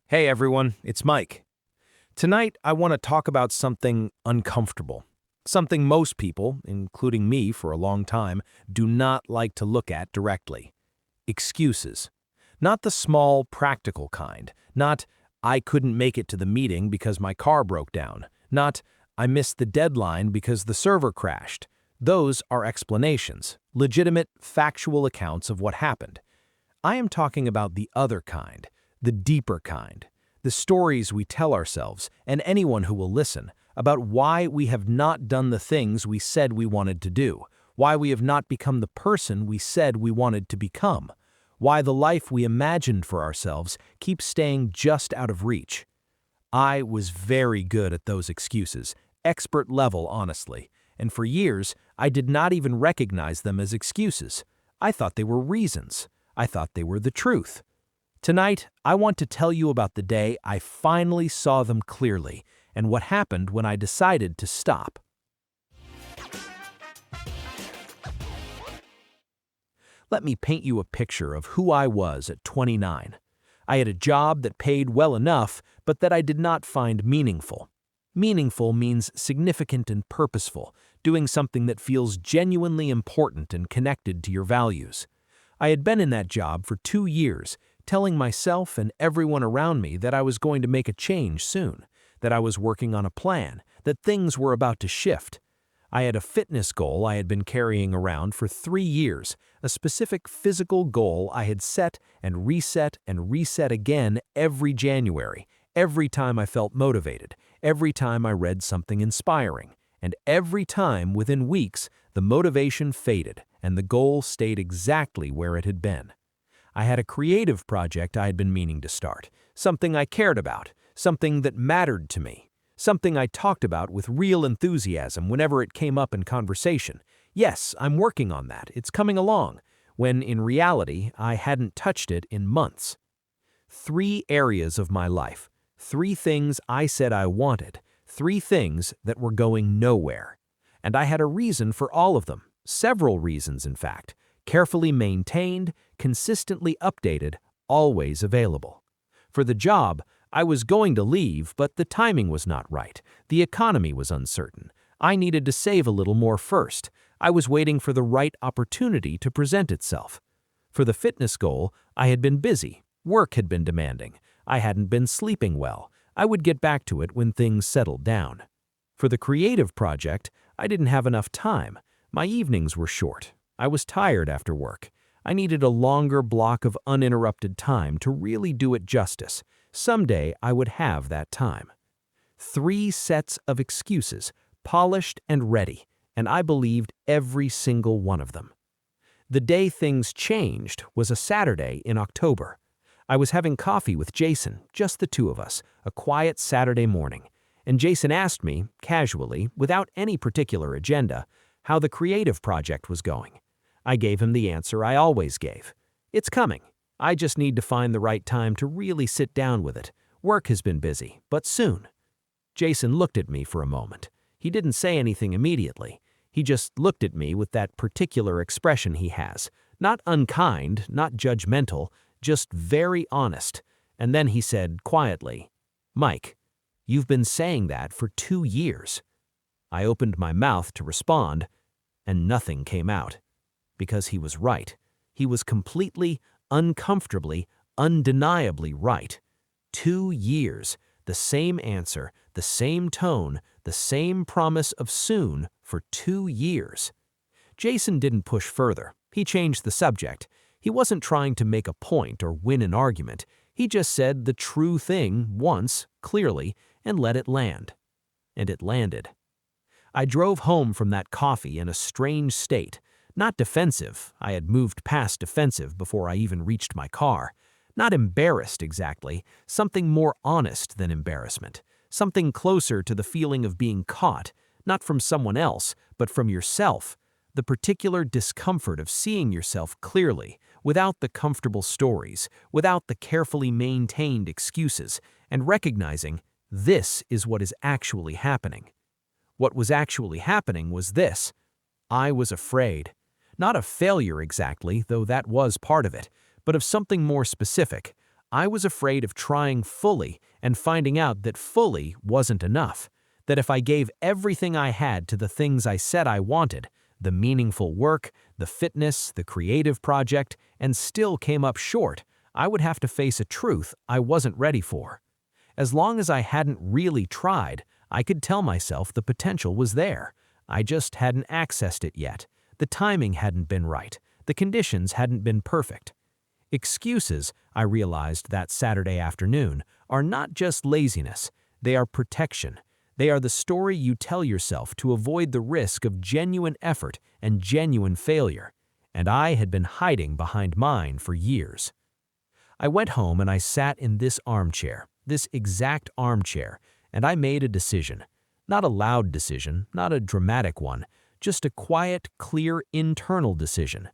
Hey everyone, it's Mike. Tonight I want to talk about something uncomfortable. Something most people, including me for a long time, do not like to look at directly. Excuses. Not the small, practical kind. Not, I couldn't make it to the meeting because my car broke down. Not, I missed the deadline because the server crashed. Those are explanations, legitimate, factual accounts of what happened. I am talking about the other kind, the deeper kind, the stories we tell ourselves and anyone who will listen about why we have not done the things we said we wanted to do, why we have not become the person we said we wanted to become, why the life we imagined for ourselves keeps staying just out of reach. I was very good at those excuses, expert level honestly, and for years I did not even recognize them as excuses. I thought they were reasons. I thought they were the truth. Tonight, I want to tell you about the day I finally saw them clearly and what happened when I decided to stop. Let me paint you a picture of who I was at 29. I had a job that paid well enough, but that I did not find meaningful. Meaningful means significant and purposeful, doing something that feels genuinely important and connected to your values. I had been in that job for 2 years, telling myself and everyone around me that I was going to make a change soon, that I was working on a plan, that things were about to shift. I had a fitness goal I had been carrying around for 3 years, a specific physical goal I had set and reset again every January, every time I felt motivated, every time I read something inspiring, and every time within weeks the motivation faded and the goal stayed exactly where it had been. I had a creative project I had been meaning to start, something I cared about, something that mattered to me, something I talked about with real enthusiasm whenever it came up in conversation. Yes, I'm working on that, it's coming along, when in reality I hadn't touched it in months. 3 areas of my life, 3 things I said I wanted, 3 things that were going nowhere. And I had a reason for all of them, several reasons in fact. Carefully maintained, consistently updated, always available. For the job, I was going to leave, but the timing was not right. The economy was uncertain. I needed to save a little more first. I was waiting for the right opportunity to present itself. For the fitness goal, I had been busy. Work had been demanding. I hadn't been sleeping well. I would get back to it when things settled down. For the creative project, I didn't have enough time. My evenings were short. I was tired after work. I needed a longer block of uninterrupted time to really do it justice. Someday I would have that time. 3 sets of excuses, polished and ready, and I believed every single one of them. The day things changed was a Saturday in October. I was having coffee with Jason, just the 2 of us, a quiet Saturday morning, and Jason asked me, casually, without any particular agenda, how the creative project was going. I gave him the answer I always gave. It's coming. I just need to find the right time to really sit down with it. Work has been busy, but soon. Jason looked at me for a moment. He didn't say anything immediately. He just looked at me with that particular expression he has. Not unkind, not judgmental, just very honest. And then he said quietly, "Mike, you've been saying that for 2 years." I opened my mouth to respond, and nothing came out. Because he was right. He was completely, uncomfortably, undeniably right. 2 years, the same answer, the same tone, the same promise of soon for 2 years. Jason didn't push further. He changed the subject. He wasn't trying to make a point or win an argument. He just said the true thing once, clearly, and let it land. And it landed. I drove home from that coffee in a strange state. Not defensive, I had moved past defensive before I even reached my car. Not embarrassed exactly, something more honest than embarrassment. Something closer to the feeling of being caught, not from someone else, but from yourself. The particular discomfort of seeing yourself clearly, without the comfortable stories, without the carefully maintained excuses, and recognizing this is what is actually happening. What was actually happening was this. I was afraid. Not of failure exactly, though that was part of it, but of something more specific. I was afraid of trying fully and finding out that fully wasn't enough, that if I gave everything I had to the things I said I wanted, the meaningful work, the fitness, the creative project, and still came up short, I would have to face a truth I wasn't ready for. As long as I hadn't really tried, I could tell myself the potential was there. I just hadn't accessed it yet. The timing hadn't been right. The conditions hadn't been perfect. Excuses, I realized that Saturday afternoon, are not just laziness. They are protection. They are the story you tell yourself to avoid the risk of genuine effort and genuine failure. And I had been hiding behind mine for years. I went home and I sat in this armchair, this exact armchair, and I made a decision. Not a loud decision, not a dramatic one, just a quiet, clear internal decision.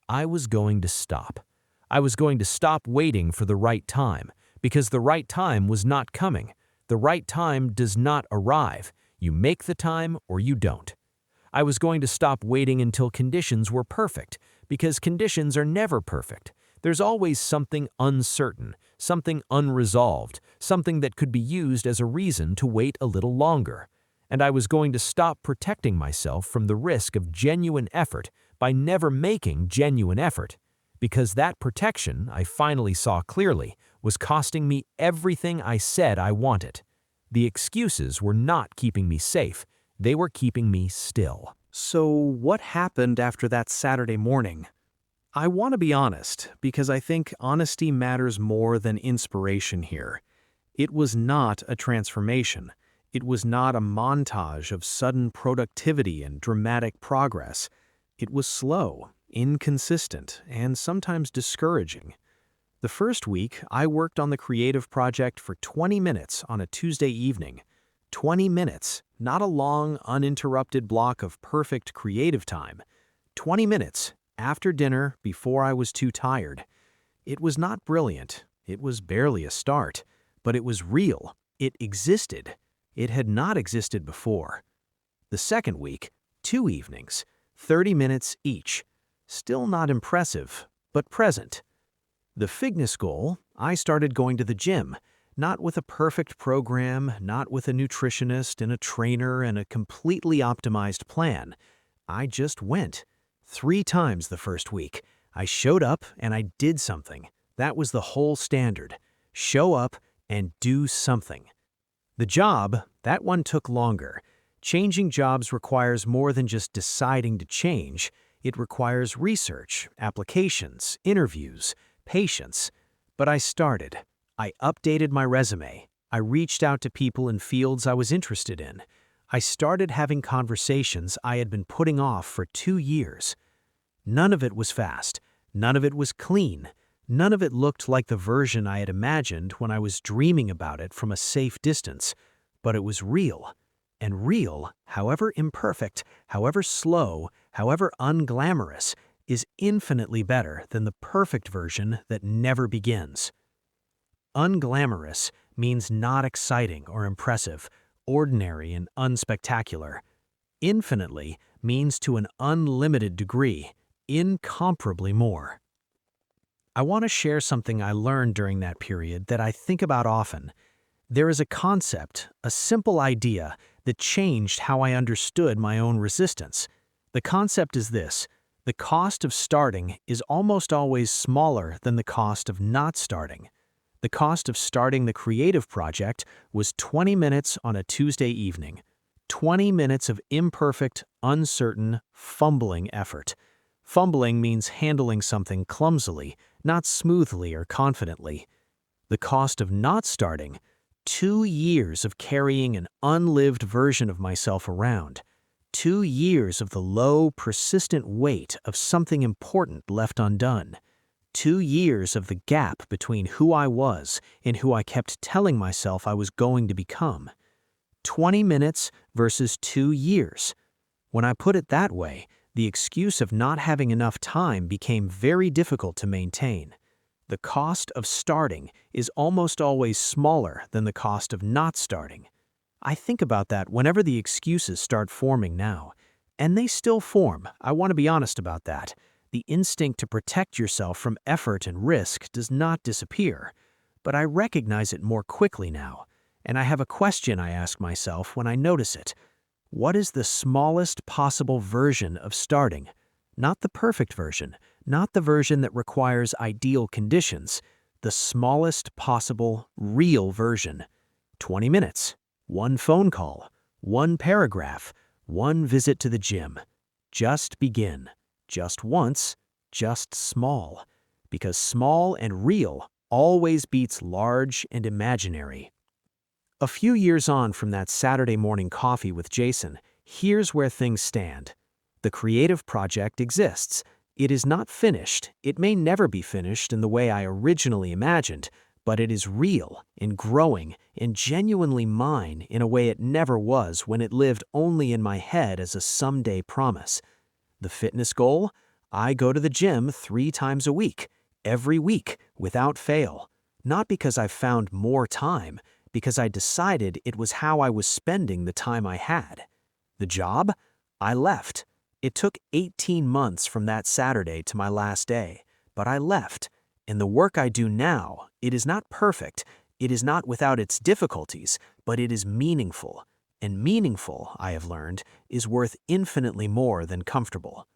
I was going to stop. I was going to stop waiting for the right time, because the right time was not coming. The right time does not arrive. You make the time or you don't. I was going to stop waiting until conditions were perfect, because conditions are never perfect. There's always something uncertain, something unresolved, something that could be used as a reason to wait a little longer. And I was going to stop protecting myself from the risk of genuine effort by never making genuine effort. Because that protection, I finally saw clearly, was costing me everything I said I wanted. The excuses were not keeping me safe. They were keeping me still. So what happened after that Saturday morning? I want to be honest, because I think honesty matters more than inspiration here. It was not a transformation. It was not a montage of sudden productivity and dramatic progress. It was slow, inconsistent, and sometimes discouraging. The first week, I worked on the creative project for 20 minutes on a Tuesday evening. 20 minutes, not a long, uninterrupted block of perfect creative time. 20 minutes, after dinner, before I was too tired. It was not brilliant. It was barely a start. But it was real. It existed. It had not existed before. The second week, 2 evenings, 30 minutes each. Still not impressive, but present. The fitness goal, I started going to the gym, not with a perfect program, not with a nutritionist and a trainer and a completely optimized plan. I just went. 3 times the first week. I showed up and I did something. That was the whole standard. Show up and do something. The job, that one took longer. Changing jobs requires more than just deciding to change. It requires research, applications, interviews, patience. But I started. I updated my resume. I reached out to people in fields I was interested in. I started having conversations I had been putting off for 2 years. None of it was fast. None of it was clean. None of it looked like the version I had imagined when I was dreaming about it from a safe distance. But it was real. And real, however imperfect, however slow, however unglamorous, is infinitely better than the perfect version that never begins. Unglamorous means not exciting or impressive, ordinary and unspectacular. Infinitely means to an unlimited degree, incomparably more. I want to share something I learned during that period that I think about often. There is a concept, a simple idea, that changed how I understood my own resistance. The concept is this: the cost of starting is almost always smaller than the cost of not starting. The cost of starting the creative project was 20 minutes on a Tuesday evening. 20 minutes of imperfect, uncertain, fumbling effort. Fumbling means handling something clumsily, not smoothly or confidently. The cost of not starting: 2 years of carrying an unlived version of myself around. 2 years of the low, persistent weight of something important left undone. 2 years of the gap between who I was and who I kept telling myself I was going to become. 20 minutes versus 2 years. When I put it that way, the excuse of not having enough time became very difficult to maintain. The cost of starting is almost always smaller than the cost of not starting. I think about that whenever the excuses start forming now. And they still form, I want to be honest about that. The instinct to protect yourself from effort and risk does not disappear. but I recognize it more quickly now, and I have a question I ask myself when I notice it. What is the smallest possible version of starting? Not the perfect version, not the version that requires ideal conditions, the smallest possible, real version. 20 minutes, one phone call, one paragraph, one visit to the gym. Just begin. Just once, just small. Because small and real always beats large and imaginary. A few years on from that Saturday morning coffee with Jason, here's where things stand. The creative project exists. It is not finished. It may never be finished in the way I originally imagined, but it is real and growing and genuinely mine in a way it never was when it lived only in my head as a someday promise. The fitness goal? I go to the gym 3 times a week, every week, without fail. Not because I've found more time, because I decided it was how I was spending the time I had. The job? I left. It took 18 months from that Saturday to my last day, but I left. And the work I do now, it is not perfect, it is not without its difficulties, but it is meaningful. And meaningful, I have learned, is worth infinitely more than comfortable.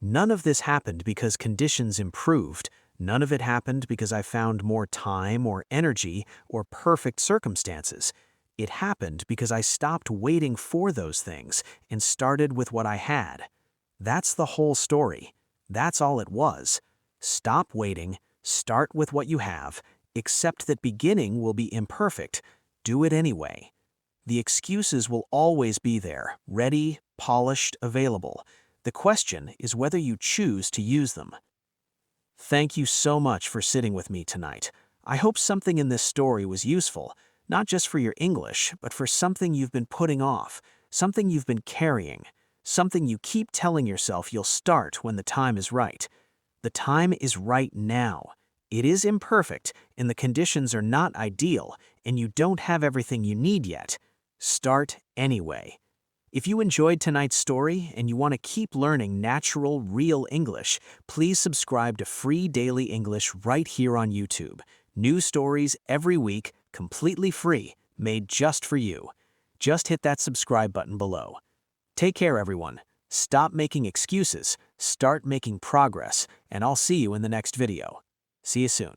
None of this happened because conditions improved. None of it happened because I found more time or energy or perfect circumstances. It happened because I stopped waiting for those things and started with what I had. That's the whole story. That's all it was. Stop waiting, start with what you have, accept that beginning will be imperfect. Do it anyway. The excuses will always be there, ready, polished, available. The question is whether you choose to use them. Thank you so much for sitting with me tonight. I hope something in this story was useful, not just for your English, but for something you've been putting off, something you've been carrying, something you keep telling yourself you'll start when the time is right. The time is right now. It is imperfect, and the conditions are not ideal, and you don't have everything you need yet. Start anyway. If you enjoyed tonight's story and you want to keep learning natural, real English, please subscribe to Free Daily English right here on YouTube. New stories every week, completely free, made just for you. Just hit that subscribe button below. Take care, everyone. Stop making excuses, start making progress, and I'll see you in the next video. See you soon.